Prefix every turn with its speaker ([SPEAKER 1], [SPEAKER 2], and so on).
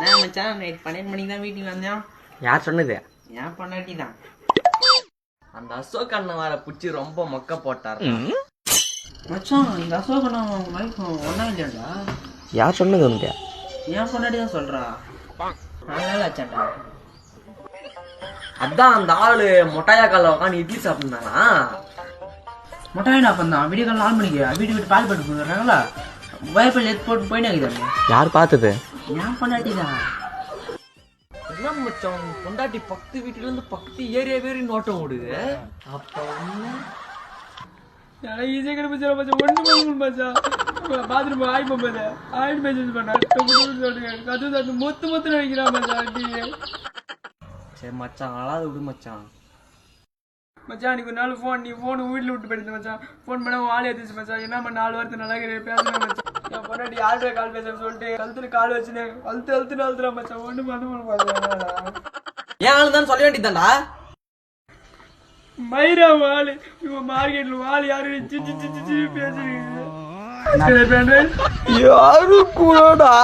[SPEAKER 1] நான் மச்சான் நைட் 12 மணிக்கு தான் வீட்டுக்கு வந்தேன்.
[SPEAKER 2] யார் சொன்னது?
[SPEAKER 1] ஏன் பொண்டாட்டி தான். அந்த அசோக் அண்ணன் வர புடிச்சு ரொம்ப மொக்க போட்டாரு மச்சான். இந்த அசோக் அண்ணன் வைஃப் ஒன்னா இல்லையாண்டா?
[SPEAKER 2] யார் சொன்னது உனக்கு?
[SPEAKER 1] ஏன் பொண்டாட்டி தான் சொல்றா. அதனால ஆச்சாண்டா. அதான் அந்த ஆளு மொட்டையா கால உட்காந்து இட்லி சாப்பிட்டுருந்தானா? மொட்டையா பண்ணான். வீடியோ கால் 4 மணிக்கு வீட்டு வீட்டு பால் போட்டு போடுறாங்களா? வைஃபை போட்டு போயினாங்க.
[SPEAKER 2] யார் பார்த்தது?
[SPEAKER 1] ஏன் பொண்டாட்டி தான். என்ன மச்சான் பொண்டாட்டி பக்கத்து வீட்டுல இருந்து பக்கத்து ஏரியா வேறி நோட்டம் ஓடுது. அப்ப ஈஸியா கிடைச்சா மச்சான். ஒண்ணு மச்சான் பாத்ரூம் ஆய் போகுது. ஆயில் மெசேஜ் பண்ண அது மொத்த மொத்த நினைக்கிறான் மச்சான். சரி மச்சான் அழாது விடு மச்சான். மச்சான் அன்னைக்கு ஒரு நாள் ஃபோன் நீ ஃபோன் வீட்டில் விட்டு போயிடுது மச்சான். ஃபோன் பண்ண ஆளே எடுத்துச்சு மச்சான். என்ன பண்ண 4 வாரத்தை நல்லா பேசுறேன் மச்சான். என் பொண்ணாடி யார்கிட்ட கால் பேசுறேன்னு சொல்லிட்டு கழுத்துல கால் வச்சுன்னு அழுத்துறா மச்சான். ஒண்ணு பண்ண ஏன் ஆளு தான் சொல்ல வேண்டியதாண்டா. மயிரா வாள் இவன் மார்க்கெட்ல வாள் யாரு பேசுறீங்க யாரு கூடடா.